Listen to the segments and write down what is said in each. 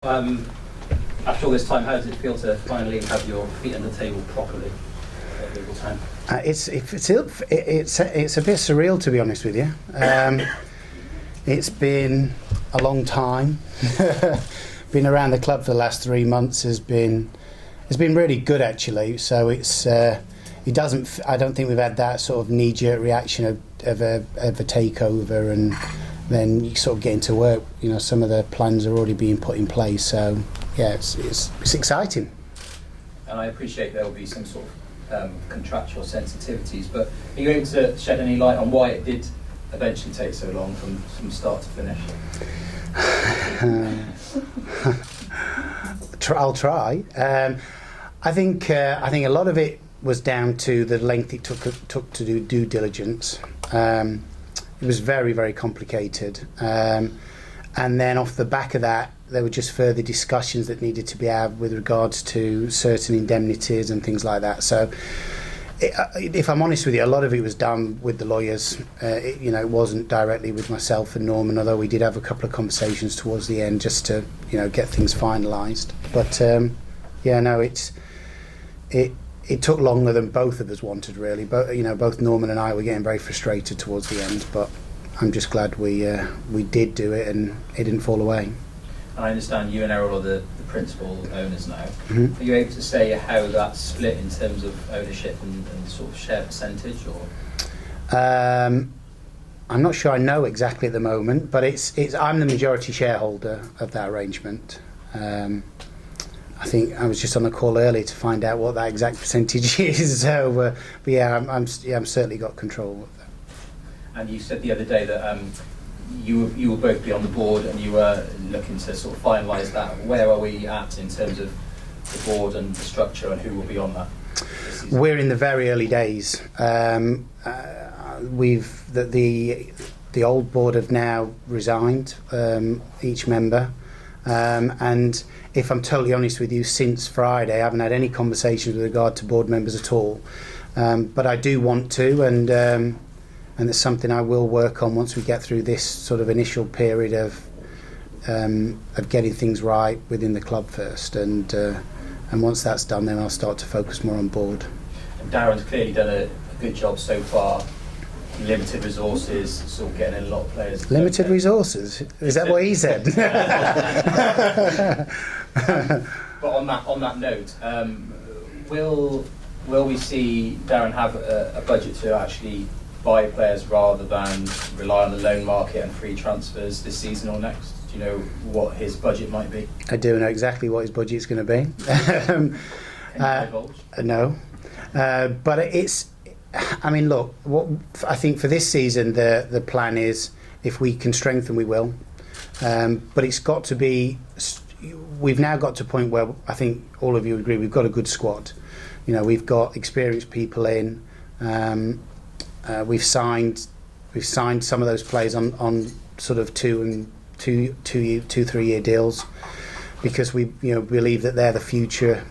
After all this time, how does it feel to finally have your feet on the table properly at Yeovil Town? It's a bit surreal, to be honest with you. It's been a long time. Been around the club for the last 3 months has been really good, actually. So I don't think we've had that sort of knee-jerk reaction of a takeover, and then you sort of get into work. You know, some of the plans are already being put in place. So yeah, it's exciting. And I appreciate there will be some sort of contractual sensitivities, but are you able to shed any light on why it did eventually take so long from start to finish? I'll try. I think a lot of it was down to the length it took to do due diligence. It was very, very complicated. And then off the back of that, there were just further discussions that needed to be had with regards to certain indemnities and things like that. So, if I'm honest with you, a lot of it was done with the lawyers. It wasn't directly with myself and Norman, although we did have a couple of conversations towards the end just to, get things finalised. But it took longer than both of us wanted, really. But both Norman and I were getting very frustrated towards the end. But I'm just glad we did do it and it didn't fall away. And I understand you and Errol are the principal owners now. Mm-hmm. Are you able to say how that's split in terms of ownership and sort of share percentage, or? I'm not sure I know exactly at the moment, but I'm the majority shareholder of that arrangement. I think I was just on a call earlier to find out what that exact percentage is. So, but yeah, I'm certainly got control of that. And you said the other day that you will both be on the board, and you were looking to sort of finalise that. Where are we at in terms of the board and the structure, and who will be on that? We're in the very early days. The old board have now resigned, each member, and if I'm totally honest with you, since Friday I haven't had any conversations with regard to board members at all. But I do want to, and it's something I will work on once we get through this sort of initial period of getting things right within the club first, and once that's done, then I'll start to focus more on board. And Darren's clearly done a good job so far. Limited resources, sort of getting in a lot of players. Limited resources? Is that what he said? But on that note, will we see Darren have a budget to actually buy players rather than rely on the loan market and free transfers this season or next? Do you know what his budget might be? I do know exactly what his budget's going to be. Can you divulge? No. But look, what I think for this season, the plan is, if we can strengthen, we will. But it's got to be, we've now got to a point where I think all of you agree we've got a good squad. We've got experienced people in. We've signed some of those players on sort of 2 and 3 year deals, because we believe that they're the future,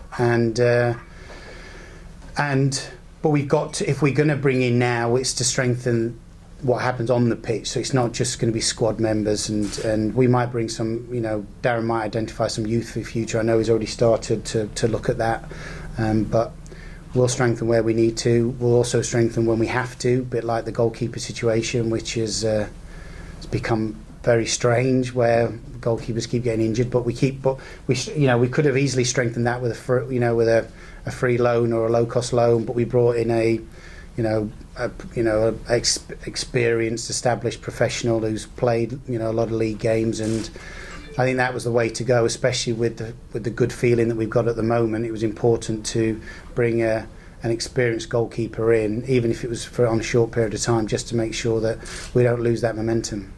but we've got to, if we're going to bring in now, it's to strengthen what happens on the pitch. So it's not just going to be squad members, and we might bring some, Darren might identify some youth for the future. I know he's already started to look at that, but we'll strengthen where we need to. We'll also strengthen when we have to, a bit like the goalkeeper situation, which is it's become very strange, where goalkeepers keep getting injured. But we could have easily strengthened that with a free loan or a low cost loan, but we brought in a experienced, established professional who's played a lot of league games, and I think that was the way to go, especially with the good feeling that we've got at the moment. It was important to bring an experienced goalkeeper in, even if it was on a short period of time, just to make sure that we don't lose that momentum.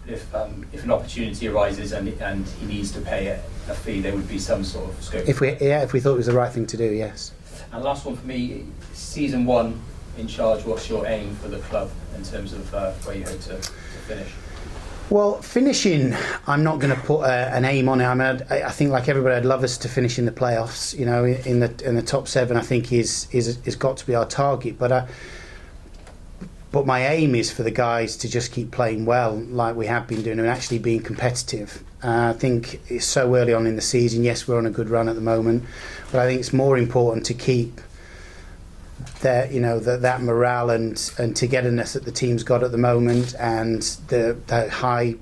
If an opportunity arises and he needs to pay a fee, there would be some sort of scope. If we thought it was the right thing to do, yes. And last one for me, season 1 in charge. What's your aim for the club in terms of where you hope to finish? Well, finishing, I'm not going to put an aim on it. I think, like everybody, I'd love us to finish in the playoffs. In the top 7, I think is got to be our target. But my aim is for the guys to just keep playing well, like we have been doing, and actually being competitive. I think it's so early on in the season. Yes, we're on a good run at the moment, but I think it's more important to keep that, that morale and togetherness that the team's got at the moment, and the high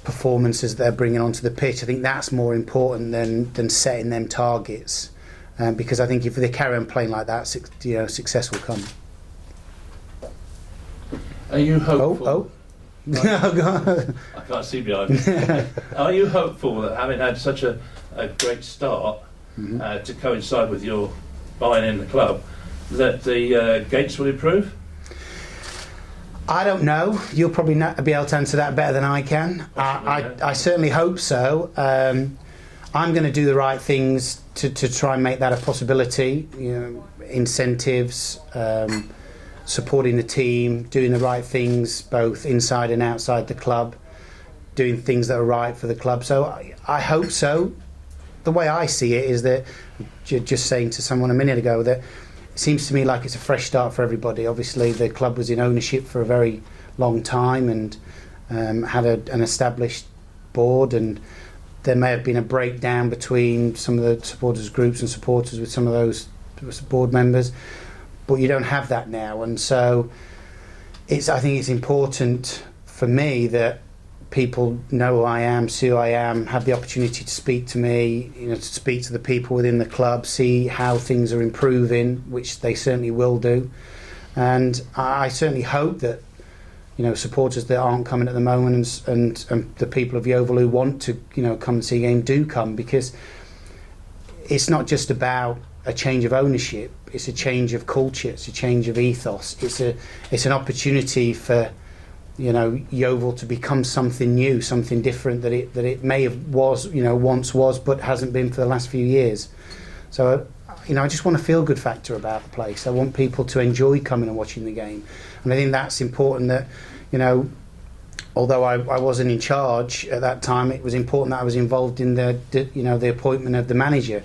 performances they're bringing onto the pitch. I think that's more important than setting them targets, because I think if they carry on playing like that, success will come. Are you hopeful? Oh. I can't see behind me. Are you hopeful that, having had such a great start, to coincide with your buying in the club, that the gates will improve? I don't know. You'll probably be able to answer that better than I can. I certainly hope so. I'm going to do the right things to try and make that a possibility. Incentives, supporting the team, doing the right things both inside and outside the club, doing things that are right for the club. So I hope so. The way I see it is that, just saying to someone a minute ago, that it seems to me like it's a fresh start for everybody. Obviously the club was in ownership for a very long time and had an established board, and there may have been a breakdown between some of the supporters groups and supporters with some of those board members, but you don't have that now. And so I think it's important for me that people know who I am, see who I am, have the opportunity to speak to me, to speak to the people within the club, see how things are improving, which they certainly will do. And I certainly hope that supporters that aren't coming at the moment and the people of Yeovil who want to come and see a game do come, because it's not just about a change of ownership, it's a change of culture, it's a change of ethos, it's an opportunity for Yeovil to become something new, something different that it may have once was, but hasn't been for the last few years. So I just want a feel good factor about the place. I want people to enjoy coming and watching the game, and I think that's important. That although I wasn't in charge at that time, it was important that I was involved in the appointment of the manager,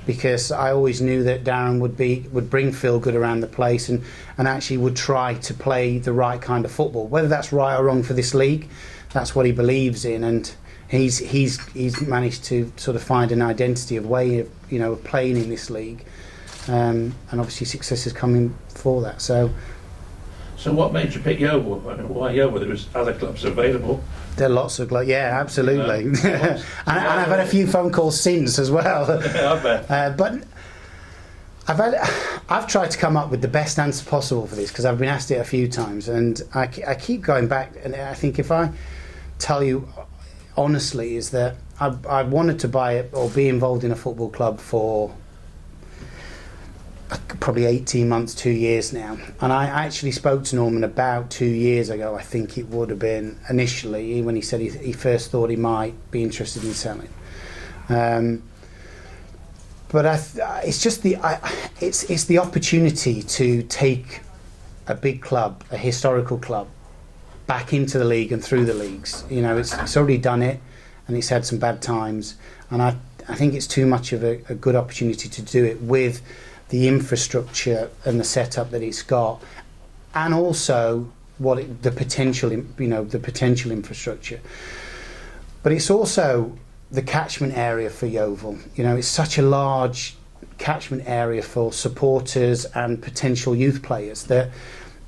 because I always knew that Darren would bring feel good around the place and actually would try to play the right kind of football. Whether that's right or wrong for this league, that's what he believes in, and he's managed to sort of find an identity of way of playing in this league, and obviously success is coming for that. So what made you pick Yeovil? I mean, why Yeovil? There was other clubs available. There are lots of yeah, absolutely. And I've had a few phone calls since as well. I bet. But I've tried to come up with the best answer possible for this, because I've been asked it a few times, and I keep going back. And I think if I tell you honestly, is that I wanted to buy it or be involved in a football club for probably 18 months, 2 years now. And I actually spoke to Norman about 2 years ago, I think it would have been, initially, when he said he first thought he might be interested in selling. But it's just it's the opportunity to take a big club, a historical club, back into the league and through the leagues. It's already done it, and it's had some bad times, and I think it's too much of a good opportunity to do it with the infrastructure and the setup that it's got, and also the potential infrastructure. But it's also the catchment area for Yeovil. It's such a large catchment area for supporters and potential youth players that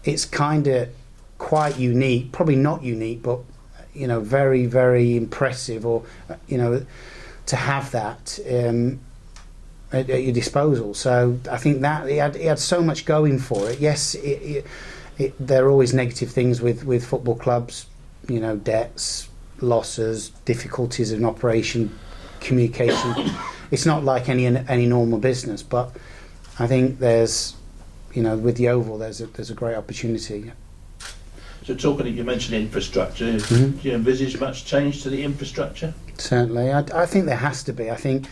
it's kind of quite unique, probably not unique, but very, very impressive, or to have that at your disposal. So I think that it had so much going for it. Yes, there are always negative things with football clubs, debts, losses, difficulties in operation, communication. It's not like any normal business, but I think there's, with Yeovil, there's a great opportunity. So you mentioned infrastructure. Do you envisage much change to the infrastructure? Certainly, I think there has to be. I think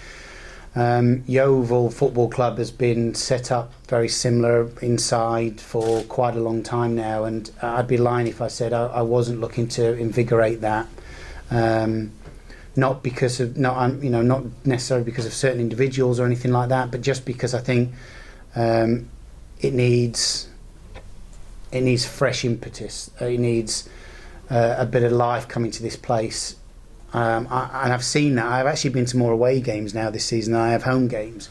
Yeovil Football Club has been set up very similar inside for quite a long time now, and I'd be lying if I said I wasn't looking to invigorate that. Not necessarily because of certain individuals or anything like that, but just because I think it needs fresh impetus. It needs a bit of life coming to this place. and I've seen that. I've actually been to more away games now this season than I have home games.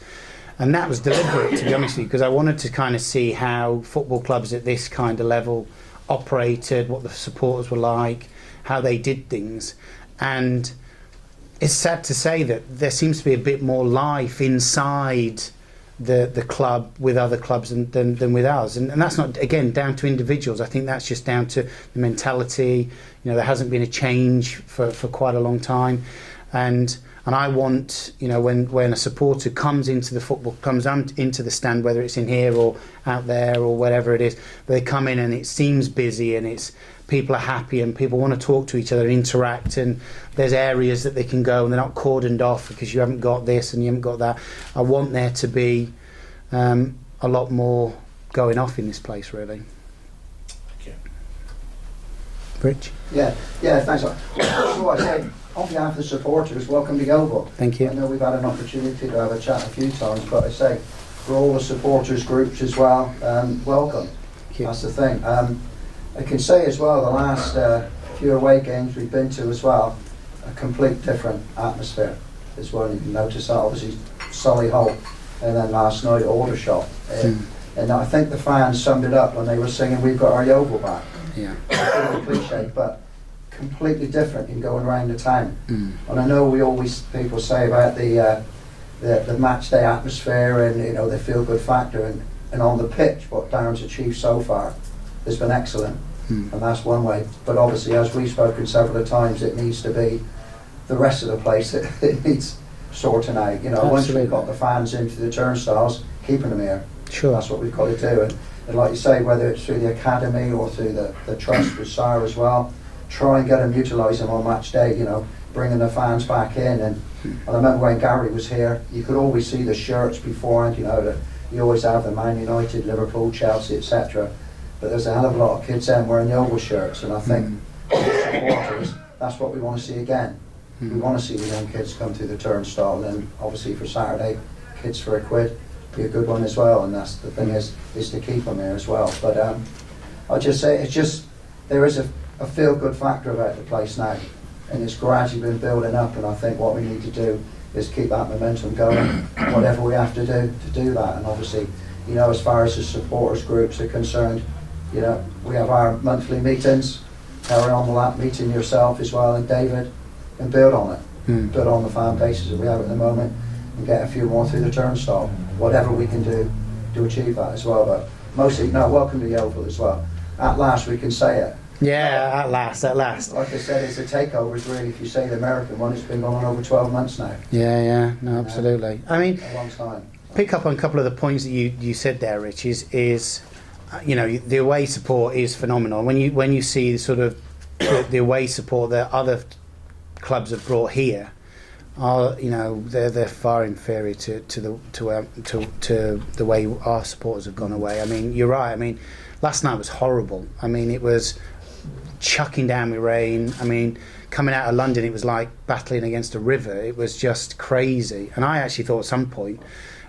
And that was deliberate, to be honest with you, because I wanted to kind of see how football clubs at this kind of level operated, what the supporters were like, how they did things. And it's sad to say that there seems to be a bit more life inside the club with other clubs than with ours. And that's not, again, down to individuals. I think that's just down to the mentality. You know, there hasn't been a change for quite a long time. And I want, you know, when a supporter comes into the stand, whether it's in here or out there or whatever it is, they come in and it seems busy and it's people are happy and people want to talk to each other and interact, and there's areas that they can go and they're not cordoned off because you haven't got this and you haven't got that. I want there to be a lot more going off in this place, really. Thank you. Rich? Yeah, thanks. So I say, on behalf of the supporters, welcome to Yeovil. Thank you. I know we've had an opportunity to have a chat a few times, but I say, for all the supporters groups as well, welcome. Thank you. That's the thing. I can say as well, the last few away games we've been to as well, a complete different atmosphere as well. You can notice that, obviously, Solihull, and then last night, Aldershot. And I think the fans summed it up when they were singing, "We've got our Yeovil back." Yeah. It's a bit of a cliche, but completely different in going around the town. Mm. And I know people say about the match day atmosphere and, you know, the feel good factor, and on the pitch what Darren's achieved so far has been excellent. And that's one way, but obviously, as we've spoken several of times, it needs to be the rest of the place that it needs sorting out. You know, once we've got the fans into the turnstiles, keeping them here. Sure. That's what we've got to do. And like you say, whether it's through the academy or through the trust with SAR as well, try and get them, utilise them on match day, you know, bringing the fans back in. And I remember when Gary was here, you could always see the shirts beforehand, you know, that you always have the Man United, Liverpool, Chelsea, etc. But there's a hell of a lot of kids then wearing Yeovil shirts, and I think as supporters, that's what we want to see again. We want to see the young kids come through the turnstile, and obviously for Saturday, Kids for a Quid, be a good one as well. And that's the thing is to keep them here as well. But I'll just say, it's just, there is a feel-good factor about the place now, and it's gradually been building up, and I think what we need to do is keep that momentum going, whatever we have to do that. And obviously, you know, as far as the supporters groups are concerned, you know, we have our monthly meetings, carry on with that, meeting yourself as well and David, and build on it, build on the fan bases that we have at the moment, and get a few more through the turnstile, whatever we can do to achieve that as well. But mostly, no, welcome to Yeovil as well. At last we can say it. Yeah, at last. Like I said, it's a takeover, is really, if you say the American one, it's been going on over 12 months now. Yeah, no, absolutely. I mean, A long time. pick up on a couple of the points that you said there, Rich, is you know, the away support is phenomenal. When you see the sort of the away support that other clubs have brought here, are, you know, they're far inferior to the way our supporters have gone away. I mean, you're right. I mean, last night was horrible. I mean, it was chucking down with rain. I mean, coming out of London, it was like battling against a river. It was just crazy. And I actually thought at some point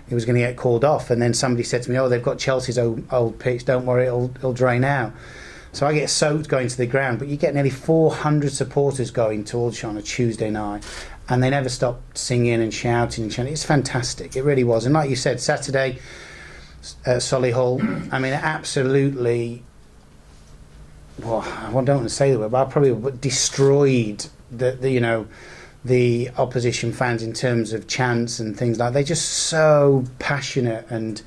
it was going to get called off, and then somebody said to me, "Oh, they've got Chelsea's old pitch, don't worry, it'll drain out." So I get soaked going to the ground, but you get nearly 400 supporters going to Aldershot on a Tuesday night, and they never stop singing and shouting and chanting. It's fantastic, it really was. And like you said, Saturday at Solihull, I mean, absolutely, well, I don't want to say the word, but I probably destroyed the opposition fans in terms of chants and things like that. They're just so passionate, and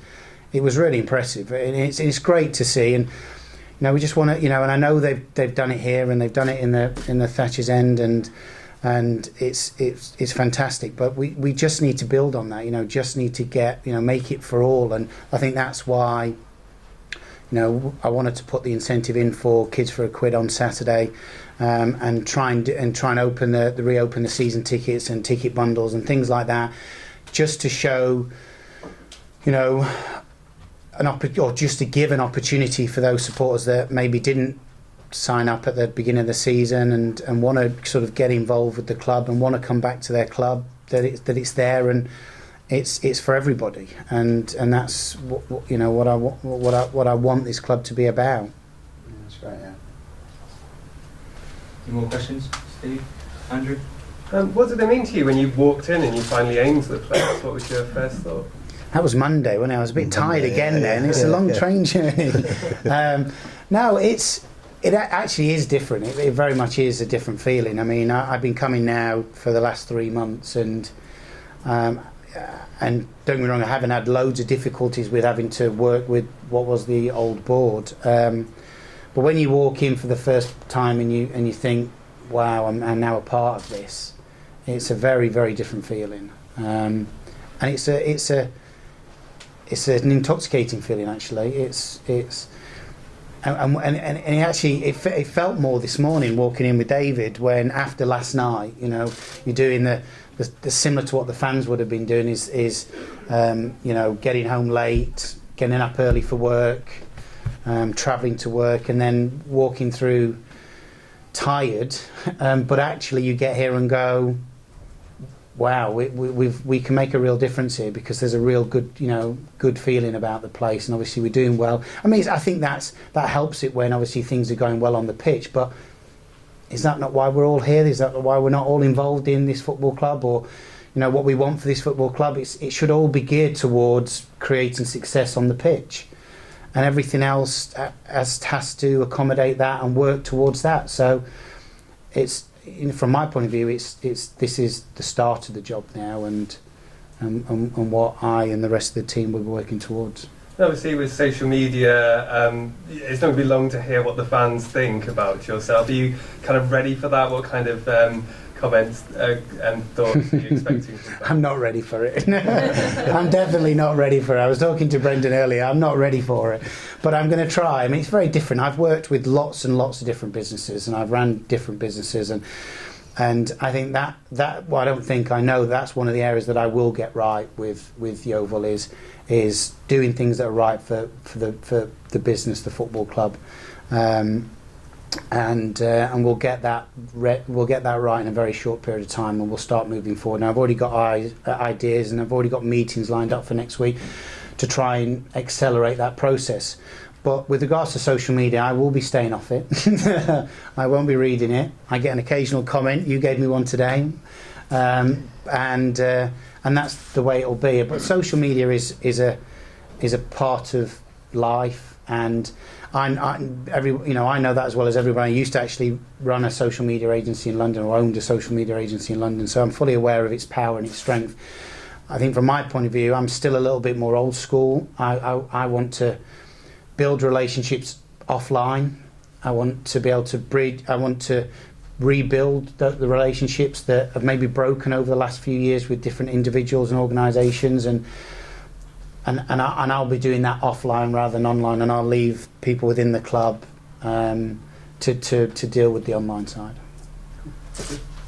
it was really impressive. And it's great to see. And you know, we just want to, you know, and I know they've done it here, and they've done it in the Thatcher's End, and it's fantastic. But we just need to build on that. You know, just need to get, you know, make it for all. And I think that's why, you know, I wanted to put the incentive in for Kids for a Quid on Saturday, and try and reopen the season tickets and ticket bundles and things like that, just to show, you know, or just to give an opportunity for those supporters that maybe didn't sign up at the beginning of the season and want to sort of get involved with the club and want to come back to their club, that it's there and it's for everybody, and that's what you know, what I want this club to be about. That's great, yeah. Any more questions, Steve? Andrew? What did they mean to you when you walked in and you finally aimed the players? What was your first thought? That was Monday when I was a bit tired again. Then it's a long train journey. No, it actually is different. It very much is a different feeling. I mean, I've been coming now for the last 3 months, and don't get me wrong, I haven't had loads of difficulties with having to work with what was the old board. But when you walk in for the first time and you think, wow, I'm now a part of this, it's a very, very different feeling. And it's an intoxicating feeling, actually. It felt more this morning walking in with David, when after last night, you're doing the similar to what the fans would have been doing is getting home late, getting up early for work, travelling to work, and then walking through tired, but actually you get here and go, wow, we can make a real difference here, because there's a real good feeling about the place, and obviously we're doing well. I mean, I think that helps it when obviously things are going well on the pitch, but is that not why we're all here? Is that why we're not all involved in this football club, or what we want for this football club? It should all be geared towards creating success on the pitch, and everything else has to accommodate that and work towards that. So it's, from my point of view, this is the start of the job now, and what I and the rest of the team will be working towards. Obviously, with social media, it's not going to be long to hear what the fans think about yourself. Are you kind of ready for that? What kind of comments and thoughts are you expecting from fans? I'm not ready for it. I'm definitely not ready for it. I was talking to Brendan earlier. I'm not ready for it, but I'm going to try. I mean, it's very different. I've worked with lots and lots of different businesses, and I've ran different businesses, and I think that well, I know that's one of the areas that I will get right with Yeovil is doing things that are right for the business, the football club, and we'll get that right in a very short period of time, and we'll start moving forward. Now, I've already got ideas, and I've already got meetings lined up for next week to try and accelerate that process. But with regards to social media, I will be staying off it. I won't be reading it. I get an occasional comment. You gave me one today, and that's the way it'll be. But social media is a part of life, and I know that as well as everyone. I used to actually run a social media agency in London, or owned a social media agency in London, so I'm fully aware of its power and its strength. I think from my point of view, I'm still a little bit more old school. I want to build relationships offline. I want to be able to bridge. I want to rebuild the relationships that have maybe broken over the last few years with different individuals and organisations, and I'll be doing that offline rather than online, and I'll leave people within the club to deal with the online side.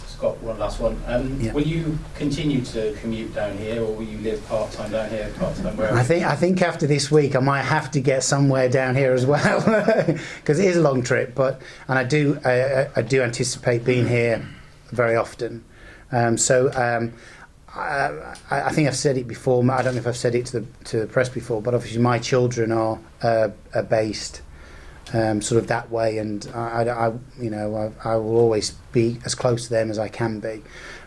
Scott, one last one. Yeah. Will you continue to commute down here, or will you live part-time down here, part-time wherever? I think after this week I might have to get somewhere down here as well, because it is a long trip. And I do anticipate being here very often. I think I've said it before. I don't know if I've said it to the press before, but obviously my children are based sort of that way, and I will always be as close to them as I can be.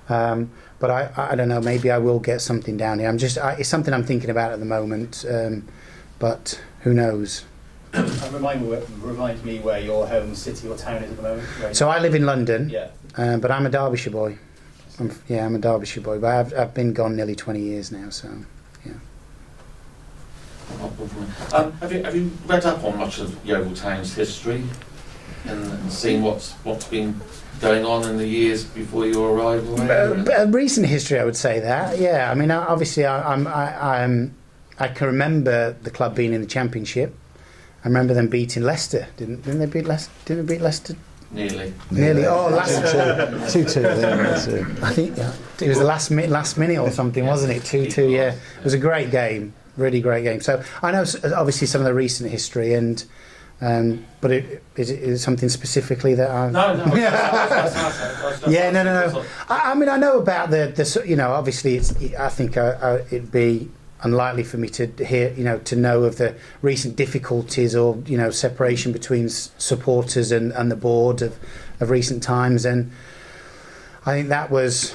But I don't know. Maybe I will get something down here. It's something I'm thinking about at the moment. But who knows? Remind me where your home city or town is at the moment. So I live in London. Yeah. But I'm a Derbyshire boy. I'm a Derbyshire boy, but I've been gone nearly 20 years now. So yeah. Have you read up on much of Yeovil Town's history and seen what's been going on in the years before your arrival? Recent history, I would say that. Yeah, I mean, obviously, I can remember the club being in the Championship. I remember them beating Leicester. Didn't they beat Leicester? Didn't they beat Leicester? Nearly. Oh, last 2-2. I think it was the last minute or something, wasn't it? 2-2. Yeah, it was a great game. Really great game. So I know obviously some of the recent history, and but is it something specifically that I? No. Yeah, no. I mean, I know about the obviously I think it'd be unlikely for me to hear to know of the recent difficulties or separation between supporters and the board of recent times, and I think that was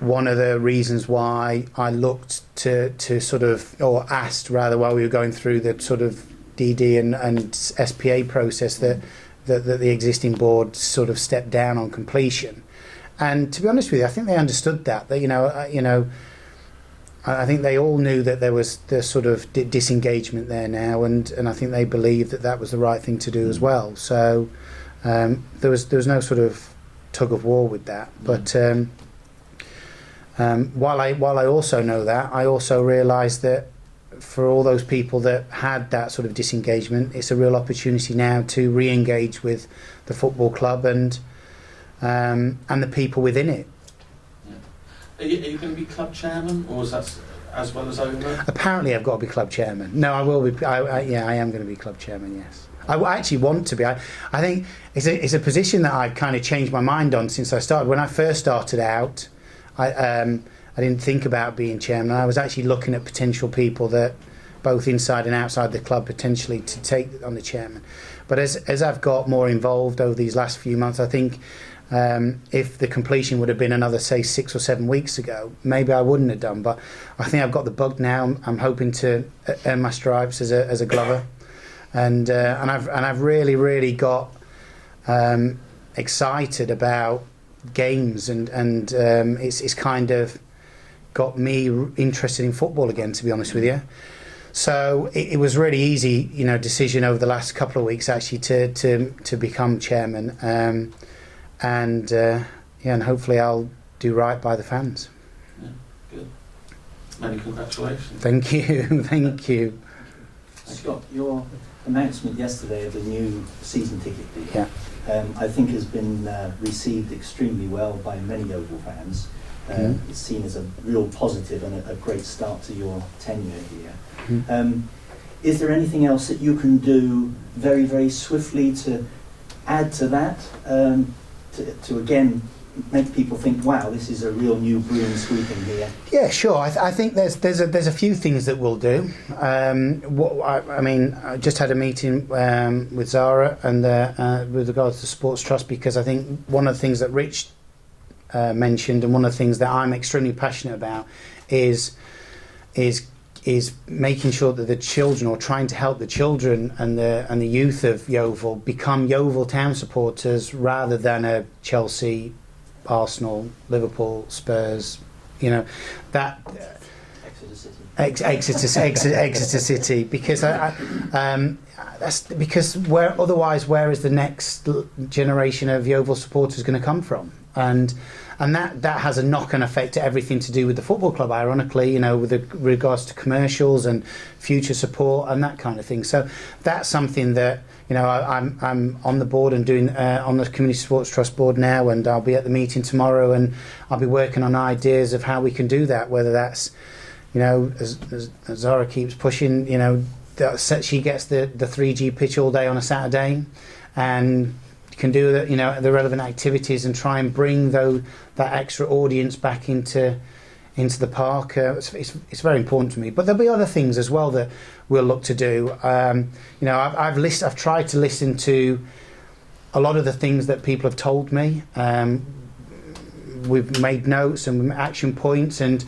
one of the reasons why I looked to sort of, or asked rather, while we were going through the sort of DD and SPA process, that the existing board sort of stepped down on completion. And to be honest with you, I think they understood that. I think they all knew that there was the sort of disengagement there now, and I think they believed that was the right thing to do as well. So there was no sort of tug of war with that. But while I also know that, I also realised that for all those people that had that sort of disengagement, it's a real opportunity now to re-engage with the football club and the people within it. Are you going to be club chairman, or is that as well as owner? Apparently, I've got to be club chairman. No, I will be. I am going to be club chairman. Yes, I actually want to be. I think it's a position that I've kind of changed my mind on since I started. When I first started out, I didn't think about being chairman. I was actually looking at potential people that, both inside and outside the club, potentially to take on the chairman. But as I've got more involved over these last few months, I think. If the completion would have been another, say, 6 or 7 weeks ago, maybe I wouldn't have done. But I think I've got the bug now. I'm hoping to earn my stripes as a glover, and I've really got excited about games, and it's kind of got me interested in football again, to be honest with you. So it was really easy, decision over the last couple of weeks actually to become chairman. And hopefully I'll do right by the fans. Yeah, good. Many congratulations. Thank you, thank you. Scott, your announcement yesterday of the new season ticket deal, Yeah. I think has been received extremely well by many Yeovil fans. It's seen as a real positive and a great start to your tenure here. Is there anything else that you can do very, very swiftly to add to that? To again make people think, wow, this is a real new broom sweeping here. Yeah, sure. I think there's a few things that we'll do. I just had a meeting with Zara and with regards to Sports Trust, because I think one of the things that Rich mentioned, and one of the things that I'm extremely passionate about, is making sure that the children, or trying to help the children and the youth of Yeovil become Yeovil Town supporters rather than a Chelsea, Arsenal, Liverpool, Spurs, that Exeter City, because that's because where is the next generation of Yeovil supporters going to come from? And that has a knock-on effect to everything to do with the football club, ironically, with regards to commercials and future support and that kind of thing. So that's something that, I'm on the board and doing on the Community Sports Trust board now, and I'll be at the meeting tomorrow, and I'll be working on ideas of how we can do that, whether that's, as Zara keeps pushing, she gets the 3G pitch all day on a Saturday, and can do the relevant activities and try and bring that extra audience back into the park. It's very important to me. But there'll be other things as well that we'll look to do. I've tried to listen to a lot of the things that people have told me. We've made notes and action points, and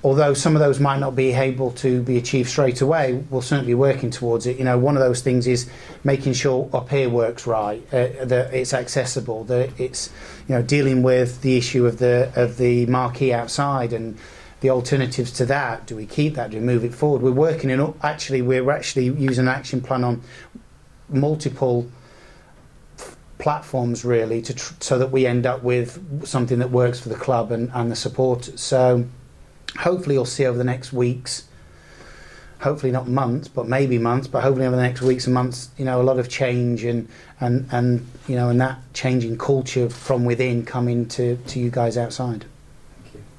although some of those might not be able to be achieved straight away, we'll certainly be working towards it. One of those things is making sure up here works right, that it's accessible, that it's dealing with the issue of the marquee outside and the alternatives to that. Do we keep that? Do we move it forward? We're actually using an action plan on multiple platforms, really, so that we end up with something that works for the club and the supporters. So hopefully you'll see over the next weeks, hopefully not months, but maybe months, but hopefully over the next weeks and months, a lot of change and that changing culture from within coming to you guys outside.